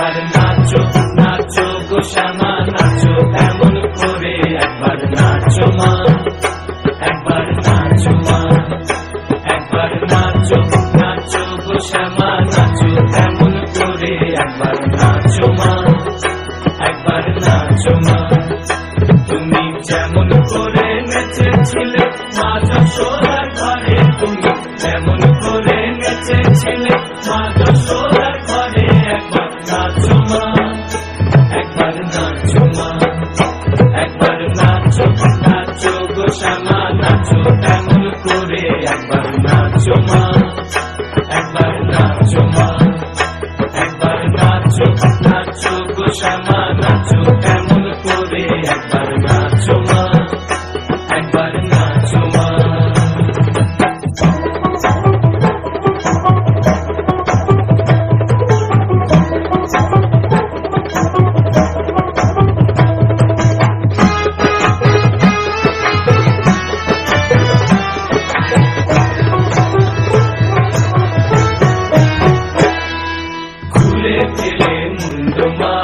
একবার নাচো নাচো গো শ্যামা নাচো এমন করে, একবার নাচো মা, একবার নাচো মা, একবার নাচো নাচো গো শ্যামা নাচো এমন করে, একবার নাচো মা, একবার নাচো মা। তুমি যেমন করে নেচেছিলে মা যশোদার ঘরে, তুমি যেমন করে নেচেছিলে মা যশোদার ঘরে, একবার নাচো মা, একবার নাচো মা, একবার নাচো নাচো গো শ্যামা নাচো এমন করে, একবার নাচো মা, একবার নাচো মা, একবার নাচো নাচো গো শ্যামা নাচো এমন করে, একবার নাচো মা, একবার নাচো মা। খুলে ফেলে মুন্ড মা